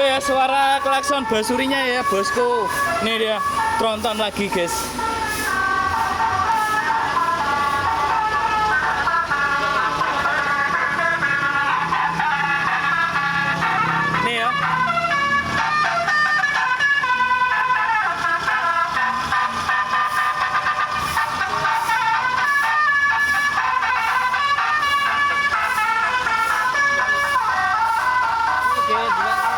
Itu ya suara klakson basurinya ya bosku. Ini dia tronton lagi guys. Nih ya. Oke,